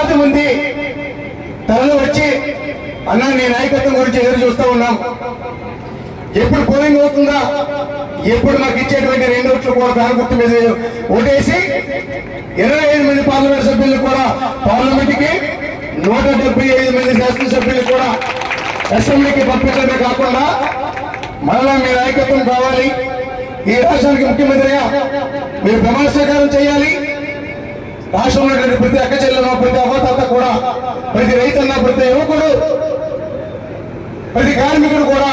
వేలాది మంది తరలి వచ్చి అన్నా నీ నాయకత్వం గురించి ఎదురు చూస్తూ ఉన్నాం. ఎప్పుడు పోలింగ్ అవుతుందా, ఎప్పుడు మాకు ఇచ్చేటువంటి 2 ఓట్లు కూడా దాని గుర్తు మీద ఓటేసి 25 మంది పార్లమెంట్ సభ్యులు కూడా పార్లమెంట్ కి 175 మంది శాసనసభ్యులు కూడా అసెంబ్లీకి పంపించడమే కాకుండా మరలా మీ నాయకత్వం కావాలి. ఈ రాష్ట్రానికి ముఖ్యమంత్రిగా మీరు ప్రమాణ స్వీకారం చేయాలి. రాష్ట్రంలో ప్రతి అక్క చెల్లెమ్మ, ప్రతి అవ్వతాత కూడా, ప్రతి రైతన్న, ప్రతి యువకుడు, ప్రతి కార్మికుడు కూడా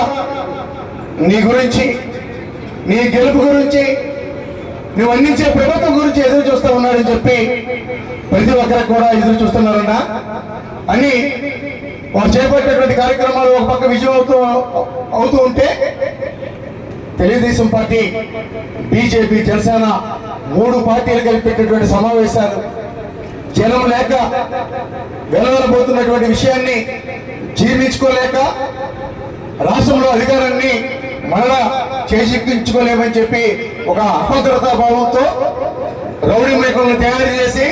నీ గురించి, నీ గెలుపు గురించి, నువ్వు అందించే ప్రభుత్వం గురించి ఎదురు చూస్తూ ఉన్నాడని చెప్పి ప్రతి ఒక్కరికి కూడా ఎదురు చూస్తున్నారన్నా అని వారు చేపట్టేటువంటి కార్యక్రమాలు ఒక పక్క విజయం అవుతూ ఉంటే తెలుగుదేశం పార్టీ, బీజేపీ, జనసేన 3 పార్టీలు కలిపేటటువంటి సమావేశాలు జనం లేక వెలవెలబోతున్నటువంటి విషయాన్ని జీర్ణించుకోలేక రాష్ట్రంలో అధికారాన్ని మరలా చేజిక్కించుకోలేమని చెప్పి ఒక అభద్రతా భావంతో రౌడీ మైకులను తయారు చేసి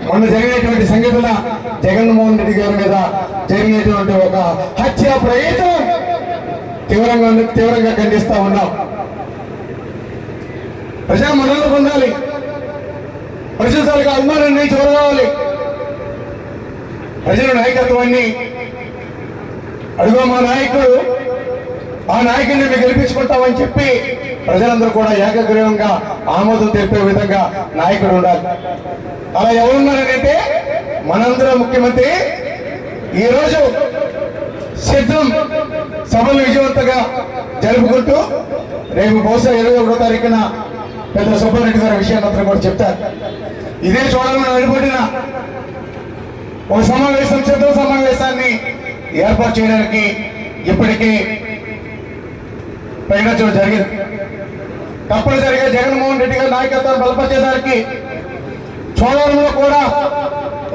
మొన్న జరిగినటువంటి సంఘటన జగన్మోహన్ రెడ్డి గారి మీద జరిగినటువంటి ఒక హత్య ప్రయత్నం తీవ్రంగా ఖండిస్తా ఉన్నాం. ప్రజా మన్ననలు పొందాలి, ప్రజల తాలూకా అభిమానాన్ని చూడవాలి, ప్రజల నాయకత్వాన్ని అడుగు మా నాయకుడు, ఆ నాయకుడిని మేము గెలిపించుకుంటామని చెప్పి ప్రజలందరూ కూడా ఏకగ్రీవంగా ఆమోదం తెలిపే విధంగా నాయకుడు ఉండాలి. అలా ఎవరున్నారంటే మనందరం ముఖ్యమంత్రి ఈరోజు సిద్ధం సభలు విజయవంతంగా జరుపుకుంటూ రేపు బహుశా 21వ తారీఖున పెద్ద సుబ్బారెడ్డి గారి విషయాన్ని అందరూ కూడా చెప్తారు. ఇదే చూడాలని నడిపడిన ఒక సమావేశం, సిద్ధం సమావేశాన్ని ఏర్పాటు చేయడానికి ఇప్పటికీ ప్రయత్నం జరిగింది. తప్పనిసరిగా జగన్మోహన్ రెడ్డి గారి నాయకత్వాన్ని బలపరిచేదానికి చోడవరంలో కూడా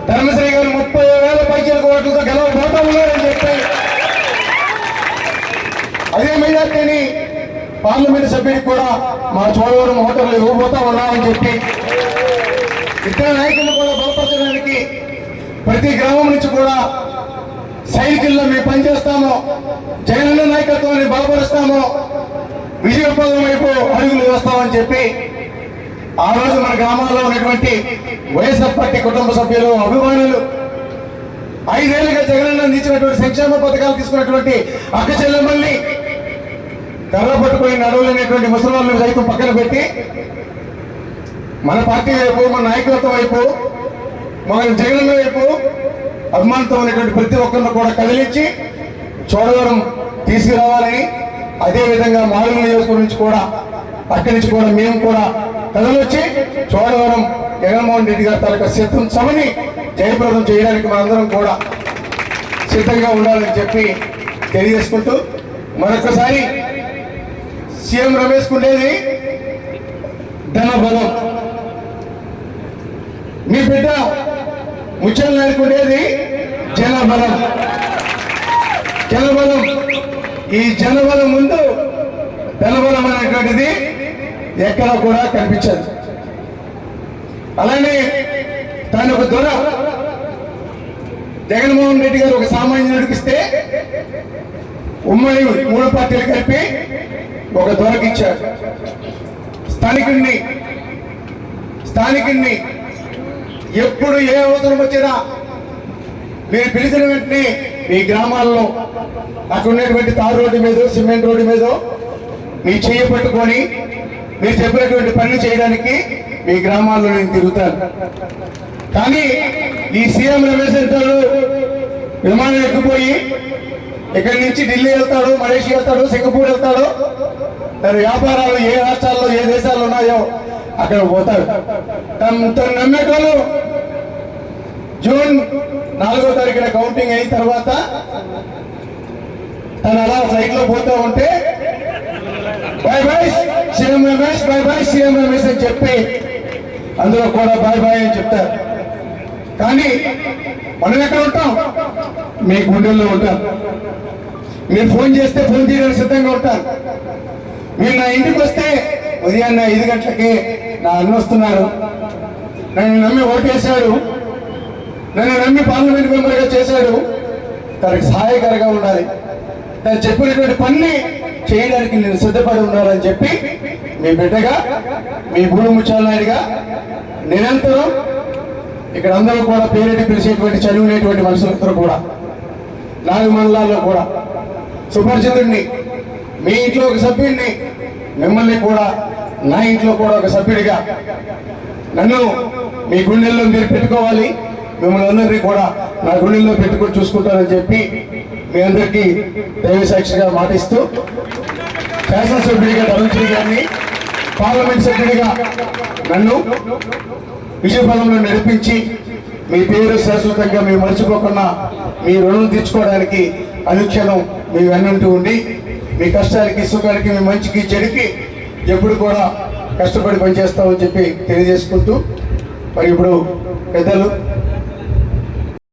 ధర్మశ్రీ గారు 30,000 పైచీలకు ఓట్లతో గెలవబోతా ఉన్నారని చెప్పి అదే మెజార్టీని పార్లమెంట్ సభ్యుడికి కూడా మా చోడవరం ఓటర్లు ఇవ్వబోతా ఉన్నామని చెప్పి ఇతర నాయకులను కూడా బలపరచడానికి ప్రతి గ్రామం నుంచి కూడా సైకిల్లో మేము పనిచేస్తాము, జగనన్న నాయకత్వాన్ని బలపరుస్తాము, విజయపదం వైపు అడుగులు వేస్తామని చెప్పి ఆ రోజు మన గ్రామాల్లో ఉన్నటువంటి వైఎస్ఆర్ పార్టీ కుటుంబ సభ్యులు, అభిమానులు 5 ఏళ్లుగా జగనన్న అందించినటువంటి సంక్షేమ పథకాలు తీసుకున్నటువంటి అక్క చెల్లెమ్మల్ని కర్ర పట్టుకుని నడవలేనటువంటి ముసలివాళ్ళని సైతం పక్కన పెట్టి మన పార్టీ వైపు, మన నాయకత్వం వైపు, మన జగనన్న వైపు అభిమానంతో ఉన్నటువంటి ప్రతి ఒక్కరిని కూడా కదిలించి చోడవరం తీసుకురావాలని, అదేవిధంగా మామూలు నియోజకవర్గం నుంచి కూడా అక్కడి నుంచి కూడా మేము కూడా కదలొచ్చి చోడవరం జగన్మోహన్ రెడ్డి గారి తాలూకా సిద్ధం సభని జయప్రదం చేయడానికి మనందరం కూడా సిద్ధంగా ఉండాలని చెప్పి తెలియజేసుకుంటూ మరొకసారి సీఎం రమేష్ ఉండేది ధనబలం, మీ బిడ్డ ముచ్చల నాయకు ఉండేది జనబలం. జనబలం, ఈ జనబలం ముందు ధనబలం అనేటువంటిది ఎక్కడ కూడా కనిపించదు. అలానే తాను ఒక దొర జగన్మోహన్ రెడ్డి గారు ఒక సామాన్యుడికి ఇస్తే ఉమ్మడి 3 పార్టీలు కలిపి ఒక దొరకు ఇచ్చారు. స్థానికుడిని ఎప్పుడు ఏ అవసరం వచ్చినా మీరు పిలిచిన వెంటనే మీ గ్రామాల్లో అక్కడ ఉన్నటువంటి తారు రోడ్డు మీద, సిమెంట్ రోడ్డు మీద మీ చెయ్యి పట్టుకొని మీరు చెప్పినటువంటి పనులు చేయడానికి మీ గ్రామాల్లో నేను తిరుగుతాను. కానీ ఈ సీఎం రమేష్ అంటాడు విమానం ఎక్కిపోయి ఇక్కడి నుంచి ఢిల్లీ వెళ్తాడు, మలేషియా వెళ్తాడు, సింగపూర్ వెళ్తాడు, తన వ్యాపారాలు ఏ రాష్ట్రాల్లో ఏ దేశాల్లో ఉన్నాయో అక్కడ పోతాడు. తను నమ్మేటోళ్ళు జూన్ 4వ తారీఖున కౌంటింగ్ అయిన తర్వాత తను అలా ఫ్లైట్ లో పోతూ ఉంటే by by CM Ramesh, by by CM Ramesh అని చెప్పి అందులో కూడా బాయ్ బాయ్ అని చెప్తారు. కానీ మనం ఎక్కడ ఉంటాం? మీ గుండెల్లో ఉంటాం. మీరు ఫోన్ చేస్తే ఫోన్ చేయడానికి సిద్ధంగా ఉంటారు. మీరు నా ఇంటికి వస్తే ఉదయాన్న 5 గంటలకి నా అన్న వస్తున్నారు, నన్ను నమ్మి ఓటేశాడు, నన్ను నమ్మి పార్లమెంట్ మెంబర్గా చేశాడు. తనకి సహాయకరంగా ఉండాలి, తను చెప్పినటువంటి పని చేయడానికి నేను సిద్ధపడి ఉండాలని చెప్పి మీ బిడ్డగా, మీ భూమి ముచ్చాలనాయుడిగా నిరంతరం ఇక్కడ అందరూ కూడా పేరెట్టి పిలిచేటువంటి చదివినటువంటి మనుషులందరూ కూడా 4 మండలాల్లో కూడా సుపరిచితుడిని, మీ ఇంట్లో ఒక సభ్యుడిని, మిమ్మల్ని కూడా నా ఇంట్లో కూడా ఒక సభ్యుడిగా నన్ను మీ గుండెల్లో మీరు పెట్టుకోవాలి, మిమ్మల్ని అందరినీ కూడా నా గుండెల్లో పెట్టుకొని చూసుకుంటానని చెప్పి మీ అందరికీ దైవ సాక్షిగా మాటిస్తూ శాసనసభ్యుడిగా ధనంశ్రీ గారిని, పార్లమెంట్ సభ్యుడిగా నన్ను విజయపదంలో నడిపించి మీ పేరు శాశ్వతంగా మేము మర్చిపోకుండా మీ రుణం తీర్చుకోవడానికి అనుక్షణం మీ వెన్నంటూ ఉండి మీ కష్టానికి, సుఖానికి, మీ మంచికి, చెడుకి ఎప్పుడు కూడా కష్టపడి పనిచేస్తామని చెప్పి తెలియజేసుకుంటూ మరి ఇప్పుడు పెద్దలు